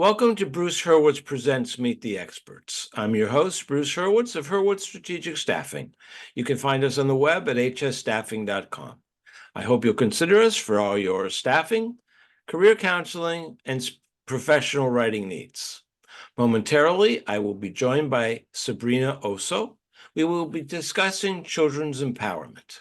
Welcome to Bruce Hurwitz Presents Meet the Experts. I'm your host, Bruce Hurwitz of Hurwitz Strategic Staffing. You can find us on the web at hsstaffing.com. I hope you'll consider us for all your staffing, career counseling, and professional writing needs. Momentarily, I will be joined by Sabrina Osso. We will be discussing children's empowerment.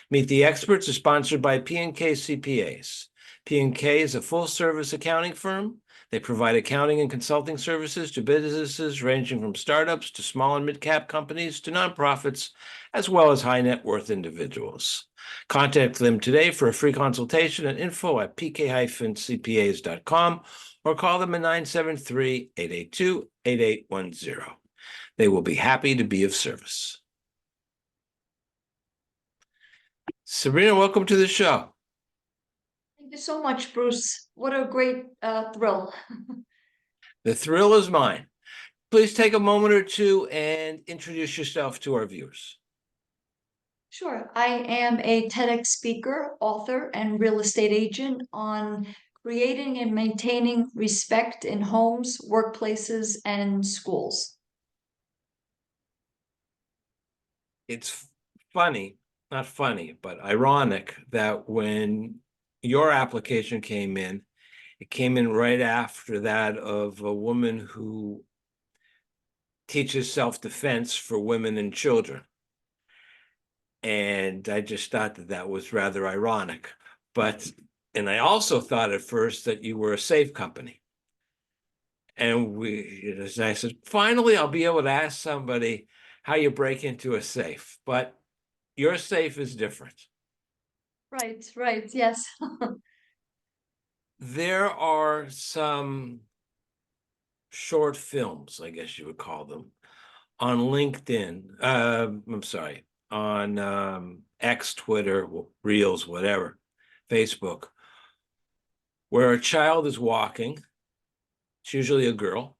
Meet the Experts is sponsored by P&K CPAs. P&K is a full-service accounting firm. They provide accounting and consulting services to businesses ranging from startups to small and mid-cap companies to nonprofits, as well as high-net-worth individuals. Contact them today for a free consultation at info@pk-cpas.com or call them at 973-882-8810. They will be happy to be of service. Sabrina, welcome to the show. Thank you so much, Bruce. What a great thrill. The thrill is mine. Please take a moment or two and introduce yourself to our viewers. Sure. I am a TEDx speaker, author, and real estate agent on creating and maintaining respect in homes, workplaces, and schools. It's funny, not funny, but ironic that when your application came in, it came in right after that of a woman who teaches self-defense for women and children. And I just thought that that was rather ironic. And I also thought at first that you were a safe company. And I said, finally, I'll be able to ask somebody how you break into a safe. But your safe is different. Right, yes. There are some short films, I guess you would call them, on LinkedIn. I'm sorry, on X, Twitter, Reels, whatever, Facebook, where a child is walking. It's usually a girl.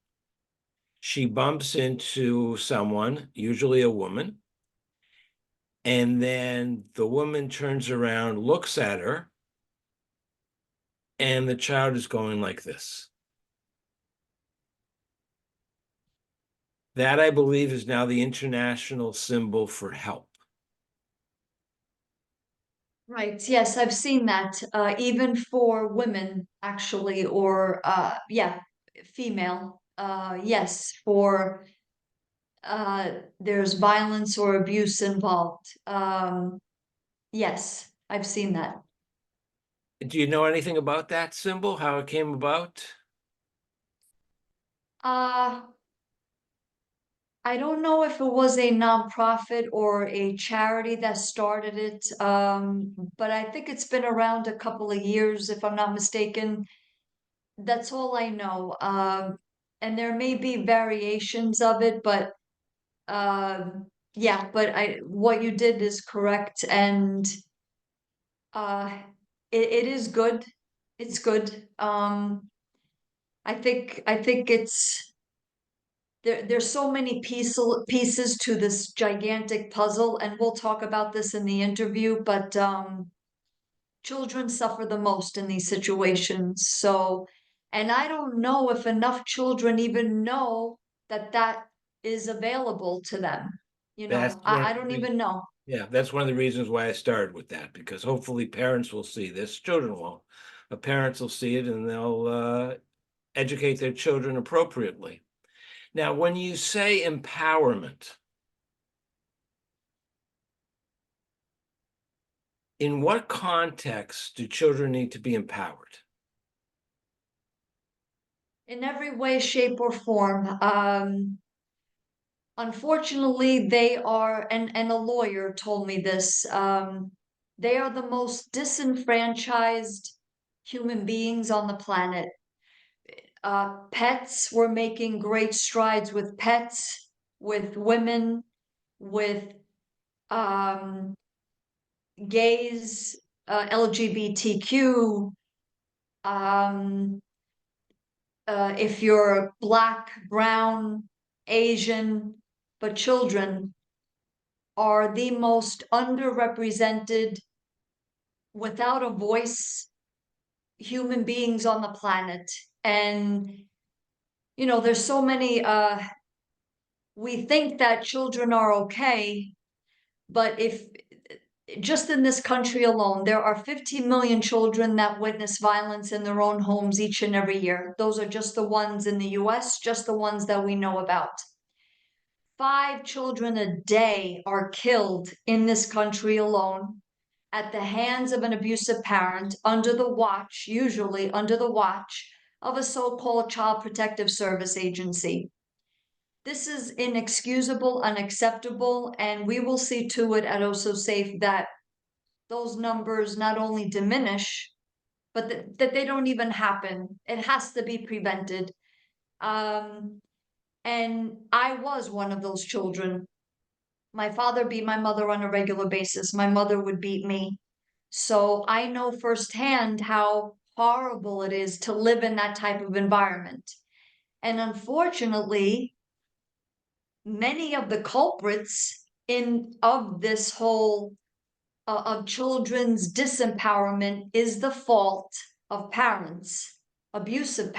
She bumps into someone, usually a woman, and then the woman turns around, looks at her, and the child is going like this. That, I believe, is now the international symbol for help. Right, yes, I've seen that, even for women, actually, or, female. Yes, for there's violence or abuse involved. Yes, I've seen that. Do you know anything about that symbol, how it came about? Uh, I don't know if it was a nonprofit or a charity that started it, but I think it's been around a couple of years, if I'm not mistaken. That's all I know. And there may be variations of it, but yeah, but what you did is correct, and uh, it is good. It's good. I think it's there's so many pieces to this gigantic puzzle, and we'll talk about this in the interview, but children suffer the most in these situations. So, and I don't know if enough children even know that that is available to them. That's I don't even know. Yeah, that's one of the reasons why I started with that, because hopefully parents will see this, children won't. But parents will see it and they'll educate their children appropriately. Now, when you say empowerment, in what context do children need to be empowered? In every way, shape, or form. Unfortunately, they are, and a lawyer told me this, they are the most disenfranchised human beings on the planet. Pets, we're making great strides with pets, with women, with um, gays, LGBTQ. If you're Black, brown, Asian, but children are the most underrepresented, without a voice, human beings on the planet. And, there's so many, we think that children are okay, but if just in this country alone, there are 15 million children that witness violence in their own homes each and every year. Those are just the ones in the US, just the ones that we know about. 5 children a day are killed in this country alone at the hands of an abusive parent usually under the watch of a so-called Child Protective Service agency. This is inexcusable, unacceptable, and we will see to it at Osso Safe that those numbers not only diminish, but that they don't even happen. It has to be prevented. And I was one of those children. My father beat my mother on a regular basis. My mother would beat me. So I know firsthand how horrible it is to live in that type of environment. And unfortunately, many of the culprits of this whole of children's disempowerment is the fault of parents, abusive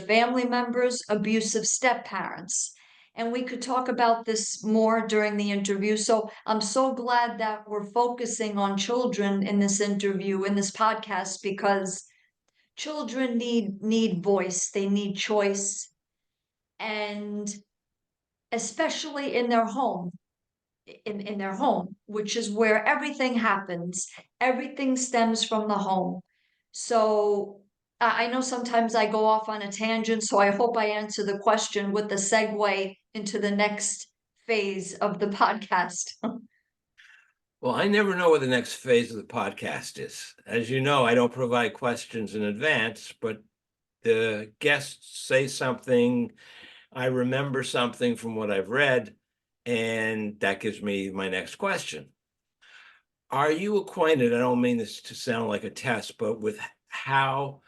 family members, abusive step parents. And we could talk about this more during the interview. So I'm so glad that we're focusing on children in this interview, in this podcast, because children need voice, they need choice, and especially in their home, which is where everything happens. Everything stems from the home. So I know sometimes I go off on a tangent, so I hope I answer the question with the segue into the next phase of the podcast. Well, I never know what the next phase of the podcast is. As you know, I don't provide questions in advance, but the guests say something, I remember something from what I've read, and that gives me my next question. Are you acquainted, I don't mean this to sound like a test, but with how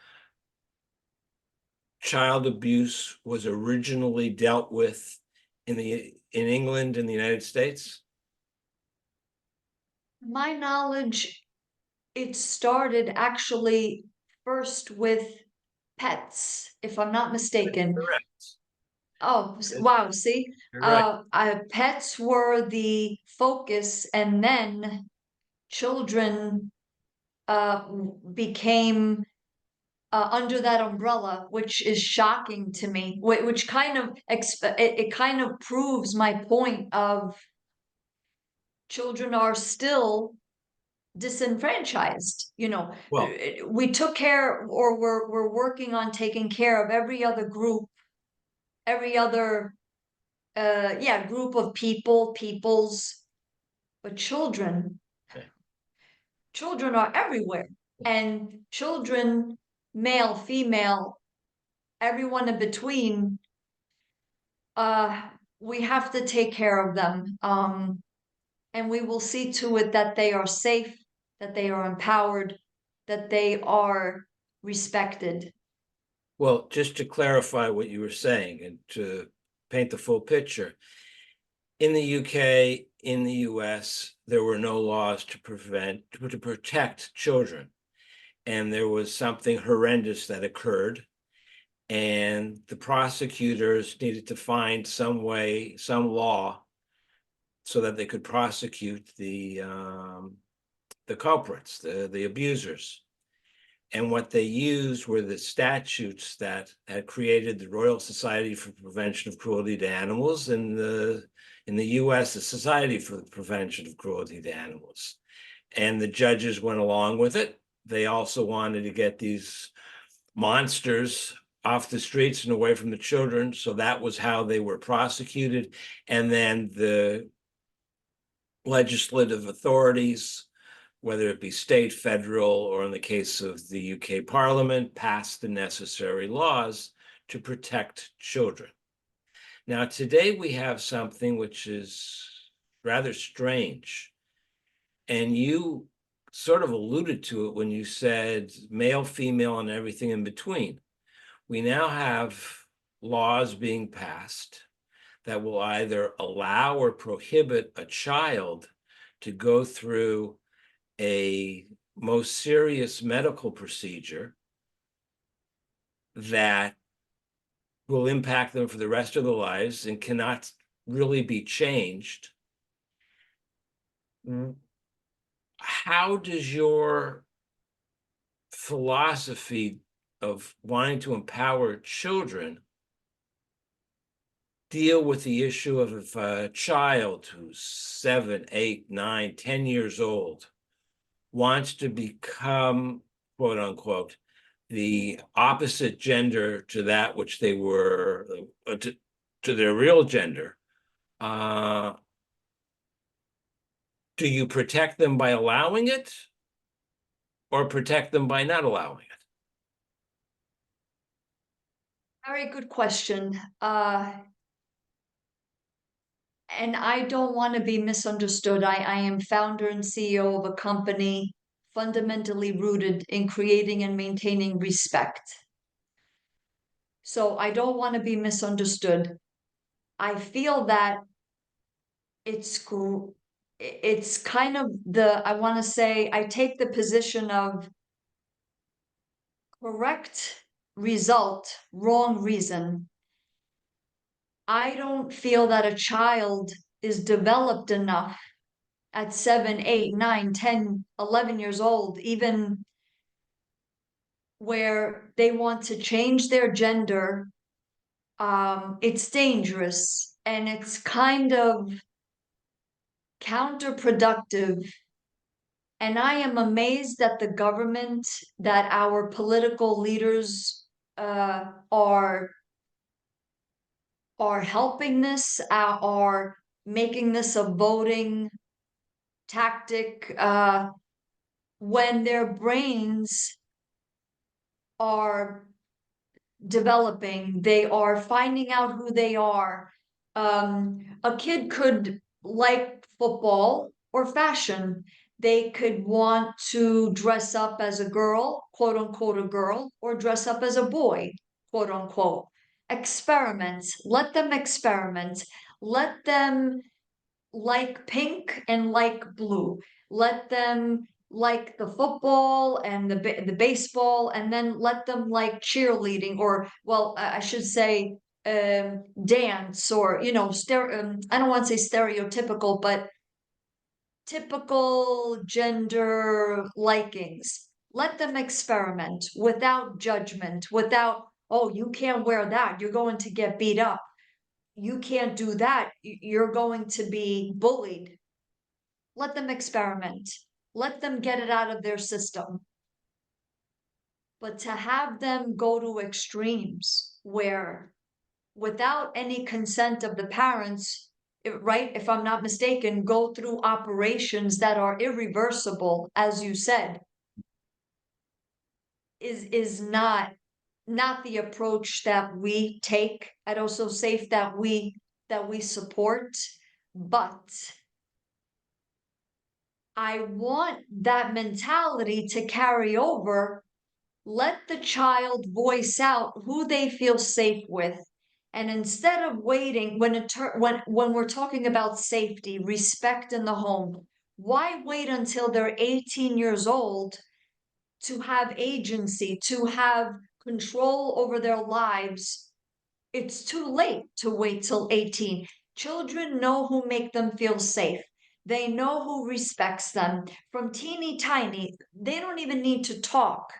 child abuse was originally dealt with in England and the United States? My knowledge, it started actually first with pets, if I'm not mistaken. Correct. Oh, wow, see? You're right. Pets were the focus, and then children became under that umbrella, which is shocking to me, which kind of it kind of proves my point of children are still disenfranchised. Well, We took care, or we're working on taking care of every other group, every other group of peoples, but children are everywhere, and children, male, female, everyone in between, we have to take care of them, and we will see to it that they are safe, that they are empowered, that they are respected. well, just to clarify what you were saying and to paint the full picture, in the UK, in the US, there were no laws to protect children. And there was something horrendous that occurred. And the prosecutors needed to find some way, some law, so that they could prosecute the culprits, the abusers. And what they used were the statutes that had created the Royal Society for Prevention of Cruelty to Animals, and in the US, the Society for the Prevention of Cruelty to Animals. And the judges went along with it. They also wanted to get these monsters off the streets and away from the children. So that was how they were prosecuted. And then the legislative authorities, whether it be state, federal, or in the case of the UK Parliament, passed the necessary laws to protect children. Now, today we have something which is rather strange. And you sort of alluded to it when you said male, female, and everything in between. We now have laws being passed that will either allow or prohibit a child to go through a most serious medical procedure that will impact them for the rest of their lives and cannot really be changed. How does your philosophy of wanting to empower children deal with the issue of if a child who's 7, 8, 9, 10 years old wants to become, quote unquote, the opposite gender to that which they were, to their real gender? Do you protect them by allowing it, or protect them by not allowing it? Very good question. And I don't want to be misunderstood. I am founder and CEO of a company fundamentally rooted in creating and maintaining respect. So I don't want to be misunderstood. I feel that it's kind of I want to say, I take the position of correct result, wrong reason. I don't feel that a child is developed enough at 7, 8, 9, 10, 11 years old, even where they want to change their gender. It's dangerous and it's kind of counterproductive. And I am amazed that the government, that our political leaders are helping this, are making this a voting tactic, when their brains are developing, they are finding out who they are. A kid could like football or fashion. They could want to dress up as a girl, quote unquote, a girl, or dress up as a boy, quote unquote. Experiment. Let them experiment. Let them like pink and like blue. Let them like the football and the baseball, and then let them like cheerleading, or well, I should say dance, or I don't want to say stereotypical, but typical gender likings. Let them experiment without judgment, without, oh, you can't wear that, you're going to get beat up. You can't do that, you're going to be bullied. Let them experiment. Let them get it out of their system. But to have them go to extremes where, without any consent of the parents, right, if I'm not mistaken, go through operations that are irreversible, as you said, is not the approach that we take at Osso Safe, that we support. But I want that mentality to carry over. Let the child voice out who they feel safe with. And instead of waiting, when we're talking about safety, respect in the home, why wait until they're 18 years old to have agency, to have control over their lives? It's too late to wait till 18. Children know who make them feel safe. They know who respects them. From teeny tiny, they don't even need to talk.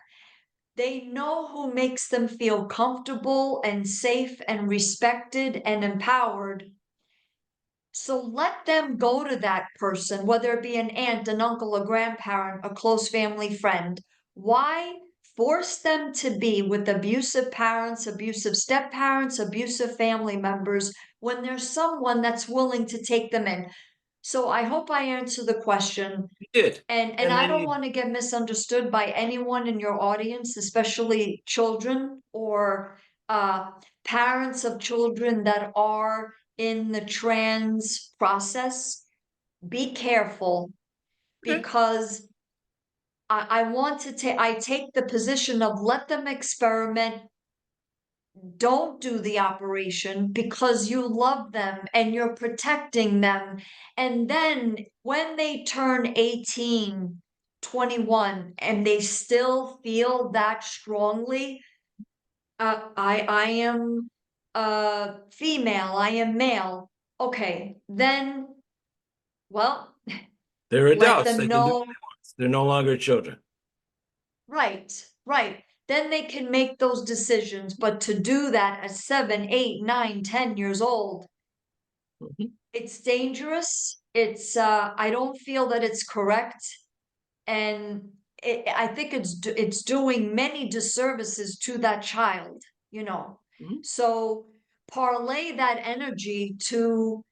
They know who makes them feel comfortable and safe and respected and empowered. So let them go to that person, whether it be an aunt, an uncle, a grandparent, a close family friend. Why force them to be with abusive parents, abusive step parents, abusive family members, when there's someone that's willing to take them in? So I hope I answer the question. You did. And I don't want to get misunderstood by anyone in your audience, especially children or parents of children that are in the trans process. Be careful, because I want to I take the position of let them experiment. Don't do the operation because you love them and you're protecting them. And then when they turn 18, 21, and they still feel that strongly, I am female, I am male. Okay, then, well, They're let adults. them They can do know. what they want. They're no longer children. Right, right. Then they can make those decisions, but to do that at 7, 8, 9, 10 years old, Mhm. it's dangerous. It's I don't feel that it's correct. And I think it's doing many disservices to that child, you know. Mhm. So parlay that energy to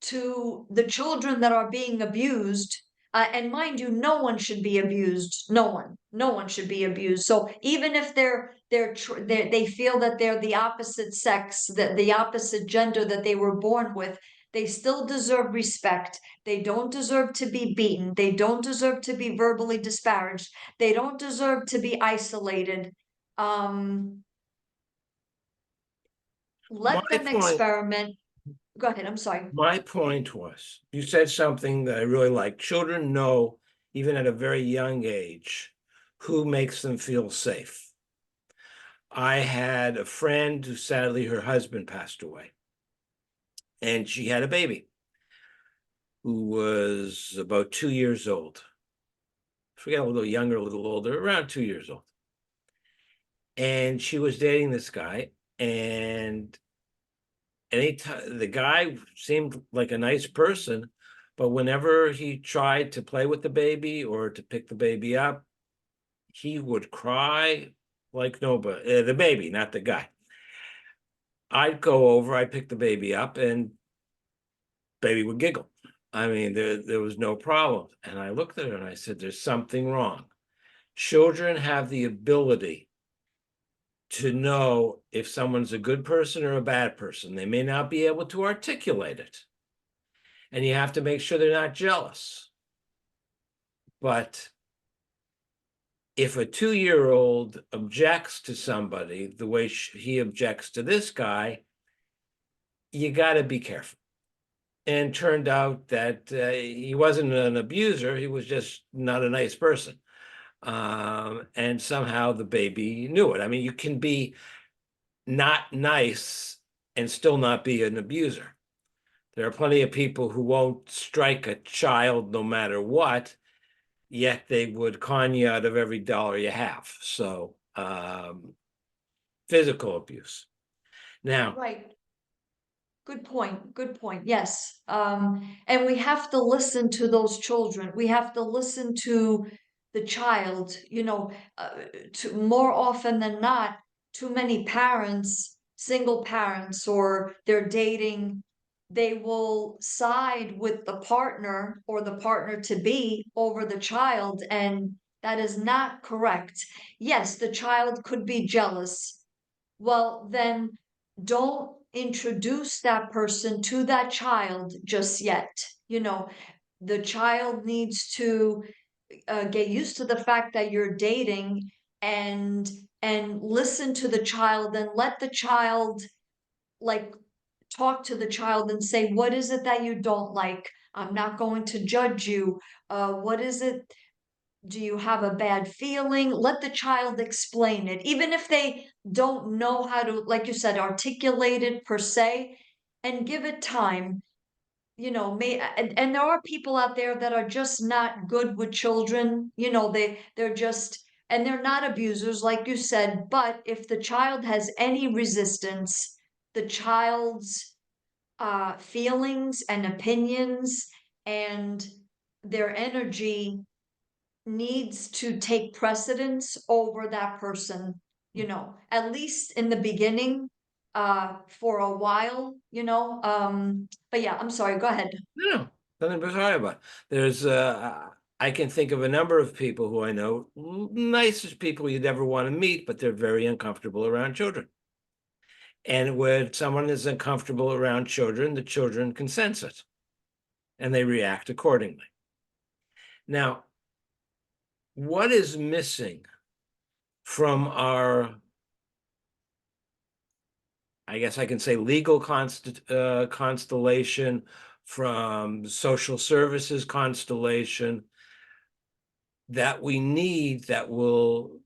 the children that are being abused. And mind you, no one should be abused. No one should be abused. So even if they feel that they're the opposite sex, that the opposite gender that they were born with, they still deserve respect. They don't deserve to be beaten. They don't deserve to be verbally disparaged. They don't deserve to be isolated. Um, My let them point, experiment. Go ahead. I'm sorry. my point was, you said something that I really like. Children know, even at a very young age, who makes them feel safe. I had a friend who sadly her husband passed away, and she had a baby who was about 2 years old. I forget, a little younger, a little older, around 2 years old. And she was dating this guy, and anytime the guy seemed like a nice person, but whenever he tried to play with the baby or to pick the baby up, he would cry like nobody. The baby, not the guy. I'd go over, I'd pick the baby up, and baby would giggle. I mean, there was no problem. And I looked at her and I said, there's something wrong. Children have the ability to know if someone's a good person or a bad person. They may not be able to articulate it. And you have to make sure they're not jealous. But if a 2-year-old objects to somebody the way he objects to this guy, you got to be careful. And turned out that he wasn't an abuser. He was just not a nice person. And somehow the baby knew it. I mean, you can be not nice and still not be an abuser. There are plenty of people who won't strike a child no matter what, yet they would con you out of every dollar you have. So physical abuse. Now, Right. Good point. Good point. Yes. And we have to listen to those children. We have to listen to the child, to more often than not, too many parents, single parents, or they're dating, they will side with the partner or the partner to be over the child. And that is not correct. Yes, the child could be jealous. Well, then don't introduce that person to that child just yet. You know, the child needs to get used to the fact that you're dating and listen to the child and let the child like talk to the child and say, what is it that you don't like? I'm not going to judge you. What is it? Do you have a bad feeling? Let the child explain it. Even if they don't know how to, like you said, articulate it per se, and give it time. And there are people out there that are just not good with children. They're just, and they're not abusers, like you said. But if the child has any resistance, the child's feelings and opinions and their energy needs to take precedence over that person, at least in the beginning, for a while, but yeah, I'm sorry, go ahead. no, nothing to sorry about. There's I can think of a number of people who I know, nicest people you'd ever want to meet, but they're very uncomfortable around children. And when someone is uncomfortable around children, the children can sense it and they react accordingly. Now, what is missing from our, I guess I can say, legal constellation, from social services constellation, that we need that will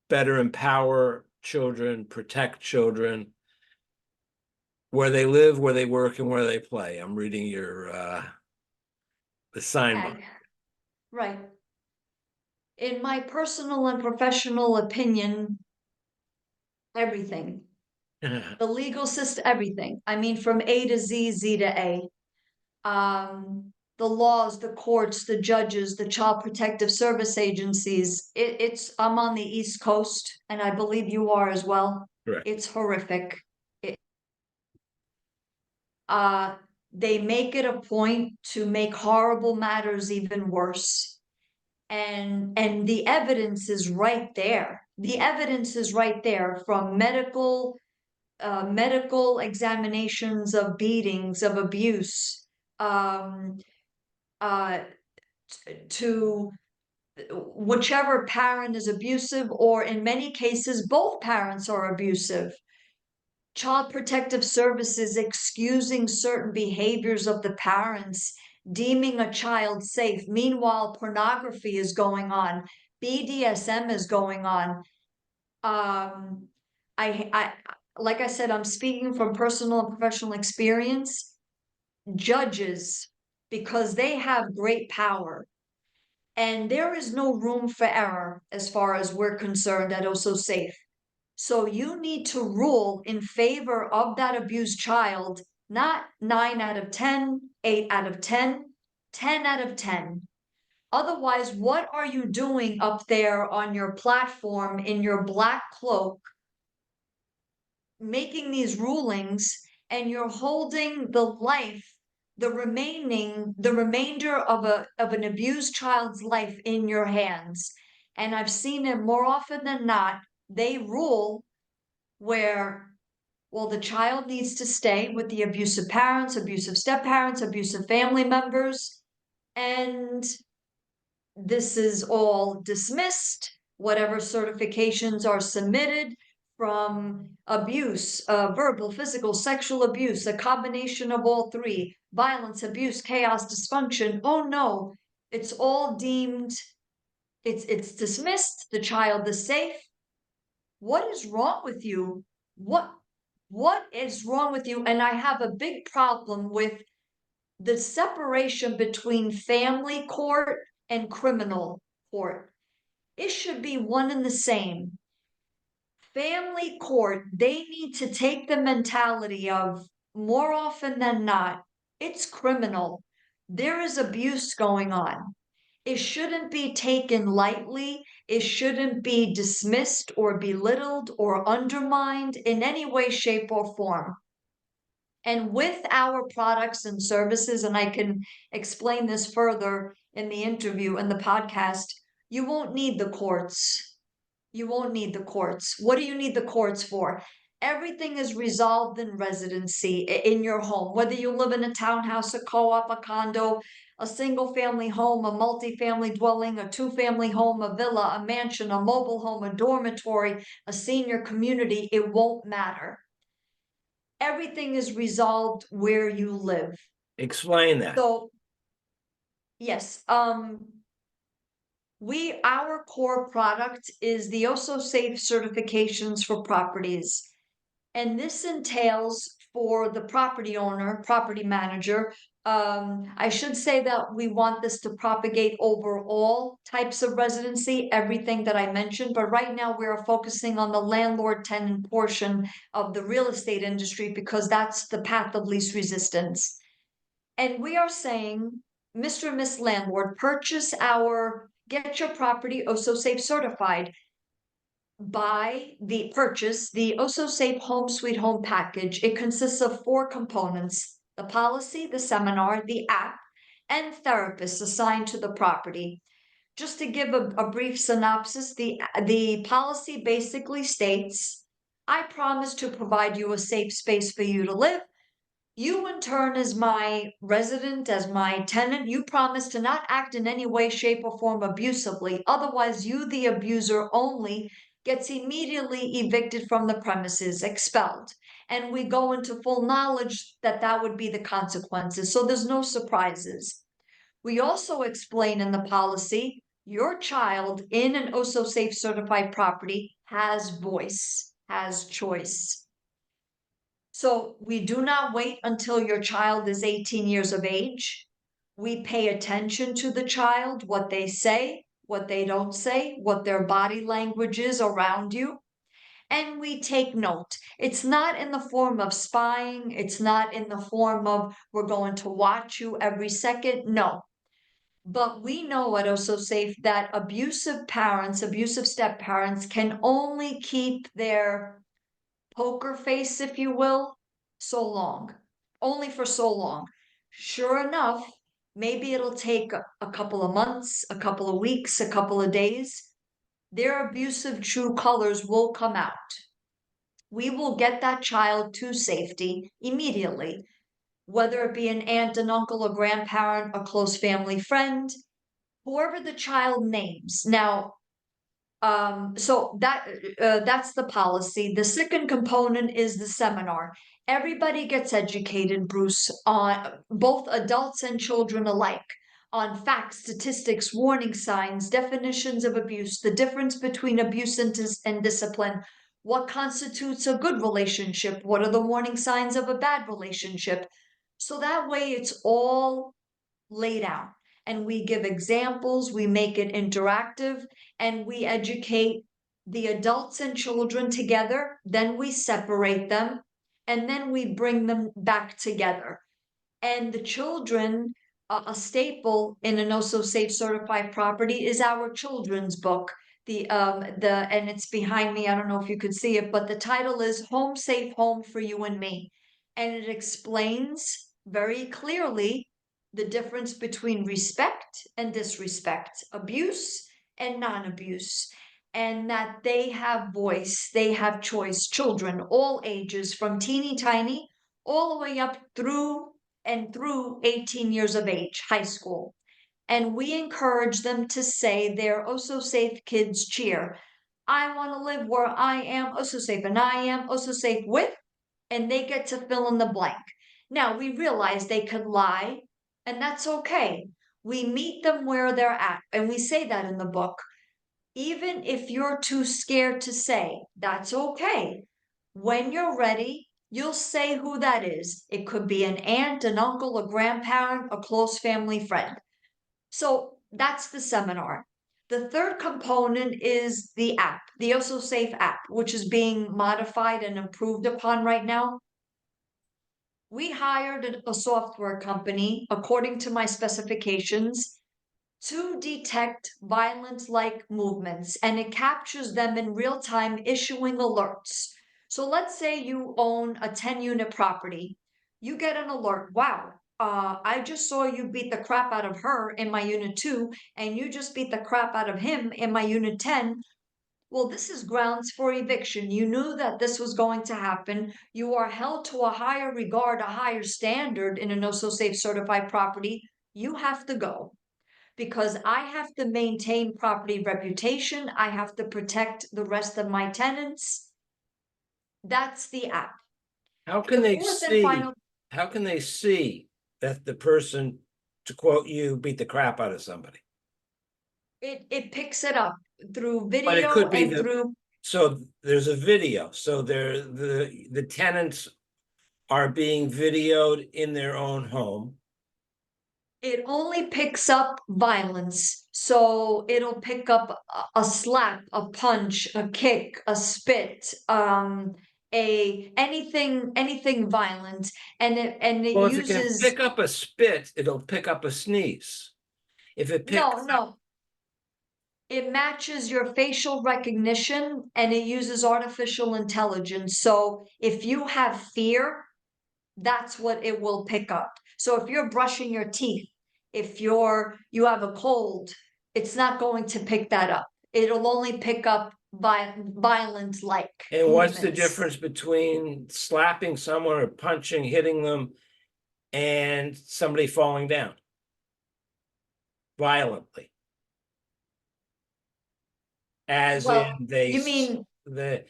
better empower children, protect children, where they live, where they work, and where they play. I'm reading your the signboard. Right. In my personal and professional opinion, everything. The legal system, everything. I mean, from A to Z, Z to A. The laws, the courts, the judges, the child protective service agencies. I'm on the East Coast, and I believe you are as well. Correct. It's horrific. They make it a point to make horrible matters even worse. And the evidence is right there. The evidence is right there from medical examinations of beatings, of abuse, uh, to whichever parent is abusive, or in many cases, both parents are abusive. Child protective services excusing certain behaviors of the parents, deeming a child safe. Meanwhile, pornography is going on, BDSM is going on. I like I said, I'm speaking from personal and professional experience. Judges, because they have great power, and there is no room for error as far as we're concerned at Osso Safe. So you need to rule in favor of that abused child, not 9 out of 10, 8 out of 10, 10 out of 10. Otherwise, what are you doing up there on your platform in your black cloak, making these rulings, and you're holding the remainder of an abused child's life in your hands? And I've seen it more often than not. They rule where, well, the child needs to stay with the abusive parents, abusive step-parents, abusive family members, and this is all dismissed. Whatever certifications are submitted from abuse, verbal, physical, sexual abuse, a combination of all three, violence, abuse, chaos, dysfunction. Oh no, it's all deemed, it's dismissed. The child is safe. What is wrong with you? What is wrong with you? And I have a big problem with the separation between family court and criminal court. It should be one and the same. Family court, they need to take the mentality of, more often than not, it's criminal. There is abuse going on. It shouldn't be taken lightly. It shouldn't be dismissed or belittled or undermined in any way, shape, or form. And with our products and services, and I can explain this further in the interview and the podcast, you won't need the courts. You won't need the courts. What do you need the courts for? Everything is resolved in residency, in your home, whether you live in a townhouse, a co-op, a condo, a single family home, a multi-family dwelling, a two-family home, a villa, a mansion, a mobile home, a dormitory, a senior community. It won't matter. Everything is resolved where you live. Explain that. So, yes, our core product is the Osso Safe certifications for properties. And this entails, for the property owner, property manager, I should say that we want this to propagate over all types of residency, everything that I mentioned, but right now we are focusing on the landlord-tenant portion of the real estate industry because that's the path of least resistance. And we are saying, Mr. and Miss Landlord, get your property Osso Safe certified. Purchase the Osso Safe Home Sweet Home package. It consists of 4 components: the policy, the seminar, the app, and therapists assigned to the property. Just to give a brief synopsis, the policy basically states, I promise to provide you a safe space for you to live. You, in turn, as my resident, as my tenant, you promise to not act in any way, shape, or form abusively. Otherwise, you, the abuser only, gets immediately evicted from the premises, expelled. And we go into full knowledge that that would be the consequences. So there's no surprises. We also explain in the policy, your child in an Osso Safe certified property has voice. has choice. So we do not wait until your child is 18 years of age. We pay attention to the child, what they say, what they don't say, what their body language is around you, and we take note. It's not in the form of spying. It's not in the form of we're going to watch you every second. No. But we know at Osso Safe that abusive parents, abusive step parents can only keep their poker face, if you will, so long, only for so long. Sure enough, maybe it'll take a couple of months, a couple of weeks, a couple of days. Their abusive true colors will come out. We will get that child to safety immediately, whether it be an aunt, an uncle, a grandparent, a close family friend, whoever the child names. Now, so that's the policy. The second component is the seminar. Everybody gets educated, Bruce, on both adults and children alike, on facts, statistics, warning signs, definitions of abuse, the difference between abuse and discipline, what constitutes a good relationship, what are the warning signs of a bad relationship. So that way it's all laid out, and we give examples, we make it interactive, and we educate the adults and children together. Then we separate them, and then we bring them back together. And the children, a staple in an Osso Safe certified property is our children's book. And it's behind me. I don't know if you could see it, but the title is Home Safe Home for You and Me. And it explains very clearly the difference between respect and disrespect, abuse and non-abuse, and that they have voice, they have choice. Children, all ages, from teeny tiny all the way up through 18 years of age, high school. And we encourage them to say their Osso Safe Kids cheer. I want to live where I am Osso Safe, and I am Osso Safe with, and they get to fill in the blank. Now, we realize they could lie, and that's okay. We meet them where they're at, and we say that in the book. Even if you're too scared to say, that's okay. When you're ready, you'll say who that is. It could be an aunt, an uncle, a grandparent, a close family friend. So that's the seminar. The third component is the app, the Osso Safe app, which is being modified and improved upon right now. We hired a software company, according to my specifications, to detect violent-like movements, and it captures them in real time, issuing alerts. So let's say you own a 10-unit property. You get an alert. Wow, I just saw you beat the crap out of her in my unit 2, and you just beat the crap out of him in my unit 10. Well, this is grounds for eviction. You knew that this was going to happen. You are held to a higher regard, a higher standard in an Osso Safe certified property. You have to go, because I have to maintain property reputation. I have to protect the rest of my tenants. That's the app. How can The they fourth and see, final, how can they see that the person, to quote you, beat the crap out of somebody? it picks it up through But it video could be and through, so there's a video, so the tenants are being videoed in their own home. it only picks up violence. So it'll pick up a slap, a punch, a kick, a spit, anything violent, and it Well, if it can uses, pick up a spit, it'll pick up a sneeze. If it picks no, it matches your facial recognition, and it uses artificial intelligence. So if you have fear, that's what it will pick up. So if you're brushing your teeth, if you have a cold, it's not going to pick that up. It'll only pick up violent like And what's the movements. difference between slapping someone or punching, hitting them, and somebody falling down violently? As Well, in you mean,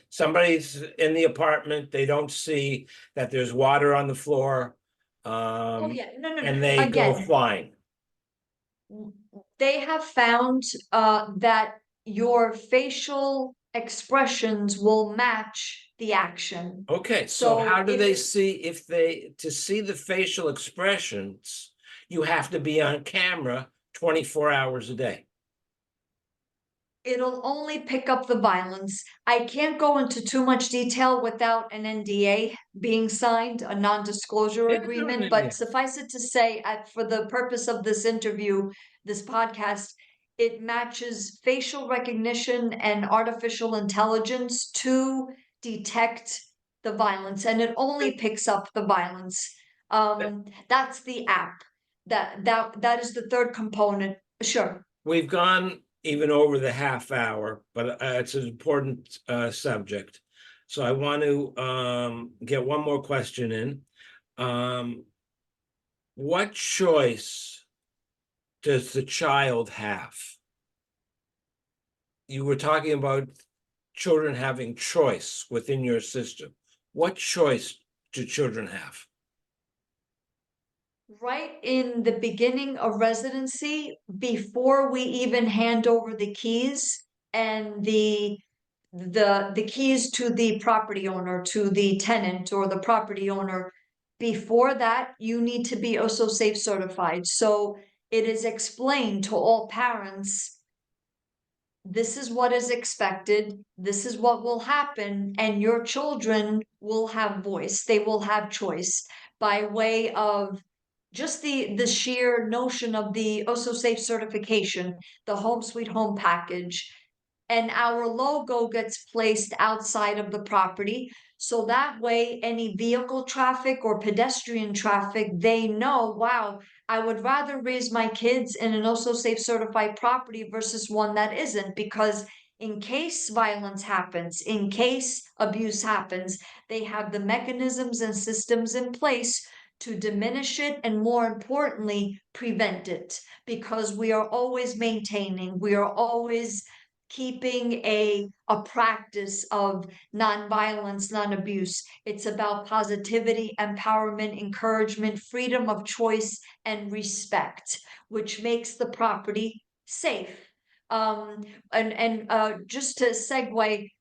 somebody's in the apartment, they don't see that there's water on the floor, oh yeah, no, and they go again, flying. they have found that your facial expressions will match the action. Okay, so So how do if they see to see the facial expressions, you have to be on camera 24 hours a day? it'll only pick up the violence. I can't go into too much detail without an NDA being signed, a non-disclosure Yeah, no, agreement, no, but yeah. suffice it to say, for the purpose of this interview, this podcast, it matches facial recognition and artificial intelligence to detect the violence, and it only picks up the violence. That's the app. That is the third component. Sure. We've gone even over the half hour, but it's an important subject. So I want to get one more question in. What choice does the child have? You were talking about children having choice within your system. What choice do children have? Right in the beginning of residency, before we even hand over the keys and the keys to the property owner, to the tenant or the property owner, before that, you need to be Osso Safe certified. So it is explained to all parents, this is what is expected, this is what will happen, and your children will have voice, they will have choice by way of just the sheer notion of the Osso Safe certification, the home sweet home package, and our logo gets placed outside of the property. So that way, any vehicle traffic or pedestrian traffic, they know, wow, I would rather raise my kids in an Osso Safe certified property versus one that isn't, because in case violence happens, in case abuse happens, they have the mechanisms and systems in place to diminish it and, more importantly, prevent it, because we are always maintaining, we are always keeping a practice of nonviolence, non-abuse. It's about positivity, empowerment, encouragement, freedom of choice, and respect, which makes the property safe. And just to segue,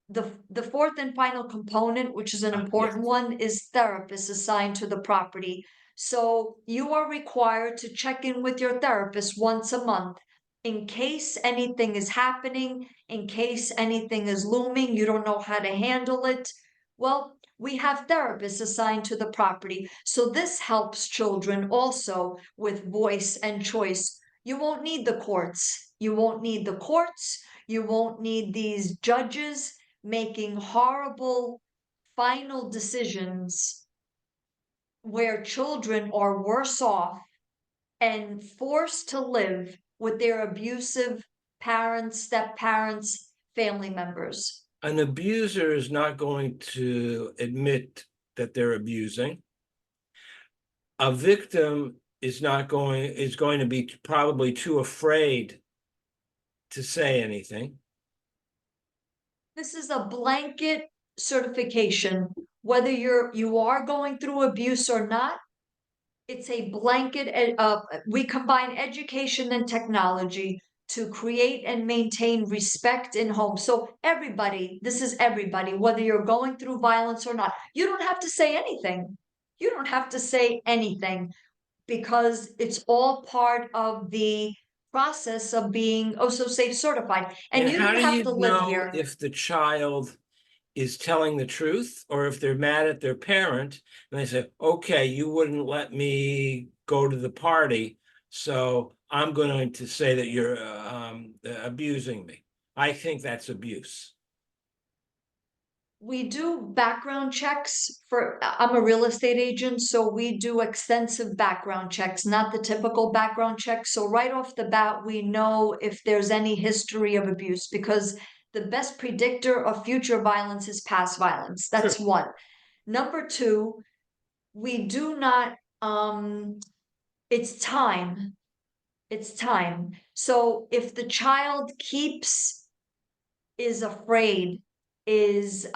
the fourth and final component, which is an Yes. important one, is therapists assigned to the property. So you are required to check in with your therapist once a month in case anything is happening, in case anything is looming, you don't know how to handle it. Well, we have therapists assigned to the property. So this helps children also with voice and choice. You won't need the courts. You won't need the courts. You won't need these judges making horrible final decisions where children are worse off and forced to live with their abusive parents, step parents, family members. An abuser is not going to admit that they're abusing. A victim is going to be probably too afraid to say anything. This is a blanket certification, whether you are going through abuse or not. It's a blanket. We combine education and technology to create and maintain respect in homes. So everybody, this is everybody, whether you're going through violence or not, you don't have to say anything. You don't have to say anything, because it's all part of the process of being Osso Safe certified. And you How don't do have you to live know here. if the child is telling the truth or if they're mad at their parent and they say, okay, you wouldn't let me go to the party, so I'm going to say that you're abusing me? I think that's abuse. We do background checks for, I'm a real estate agent, so we do extensive background checks, not the typical background checks. So right off the bat, we know if there's any history of abuse, because the best predictor of future violence is past violence. That's True. one. Number two, we do not, it's time. It's time. So if the child is afraid, is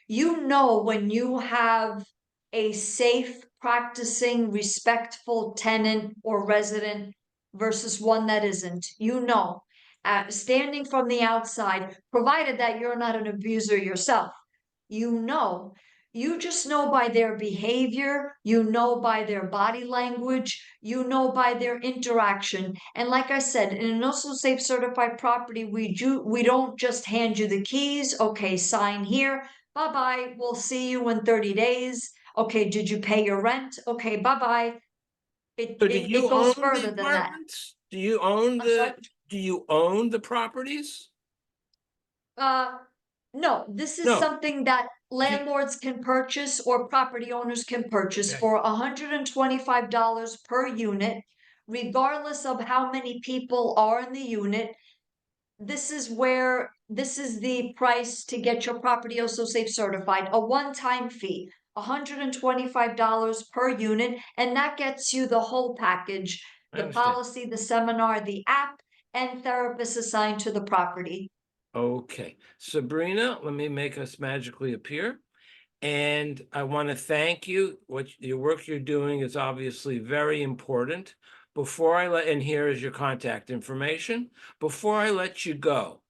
you know, when you have a safe, practicing, respectful tenant or resident versus one that isn't, you know, standing from the outside, provided that you're not an abuser yourself, you just know by their behavior, you know by their body language, you know by their interaction. And like I said, in an Osso Safe certified property, we don't just hand you the keys. Okay, sign here. Bye-bye. We'll see you in 30 days. Okay, did you pay your rent? Okay, bye-bye. So do you It goes own the further than that. apartments? Do you own I'm sorry. do you own the properties? No, this is No. something that Do- landlords can purchase or property owners can purchase Okay. for $125 per unit, regardless of how many people are in the unit. This is the price to get your property Osso Safe certified, a one-time fee, $125 per unit, and that gets you the whole package, I the understand. policy, the seminar, the app, and therapists assigned to the property. Okay, Sabrina, let me make us magically appear. And I want to thank you. Your work you're doing is obviously very important. And here is your contact information. Before I let you go,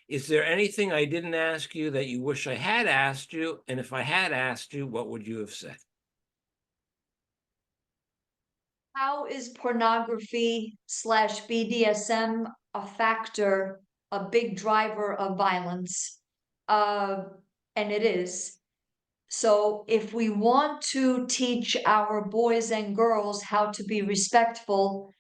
is there anything I didn't ask you that you wish I had asked you? And if I had asked you, what would you have said? How is pornography / BDSM a factor, a big driver of violence? And it is. So if we want to teach our boys and girls how to be respectful,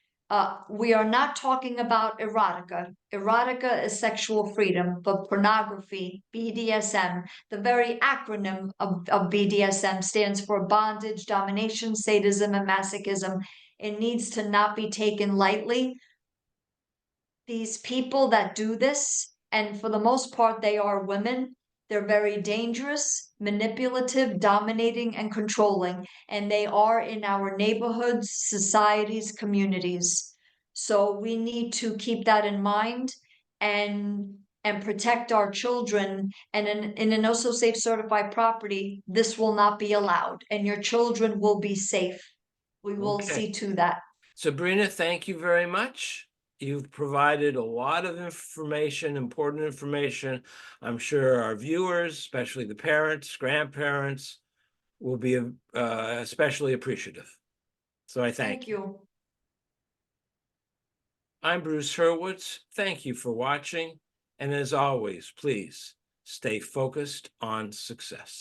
we are not talking about erotica. Erotica is sexual freedom, but pornography, BDSM, the very acronym of BDSM stands for bondage, domination, sadism, and masochism. It needs to not be taken lightly. These people that do this, and for the most part, they are women, they're very dangerous, manipulative, dominating, and controlling, and they are in our neighborhoods, societies, communities. So we need to keep that in mind and protect our children. And in an Osso Safe certified property, this will not be allowed, and your children will be safe. We will Okay. see to that. Sabrina, thank you very much. You've provided a lot of information, important information. I'm sure our viewers, especially the parents, grandparents, will be especially appreciative. So I thank you. You. I'm Bruce Hurwitz. Thank you for watching. And as always, please stay focused on success.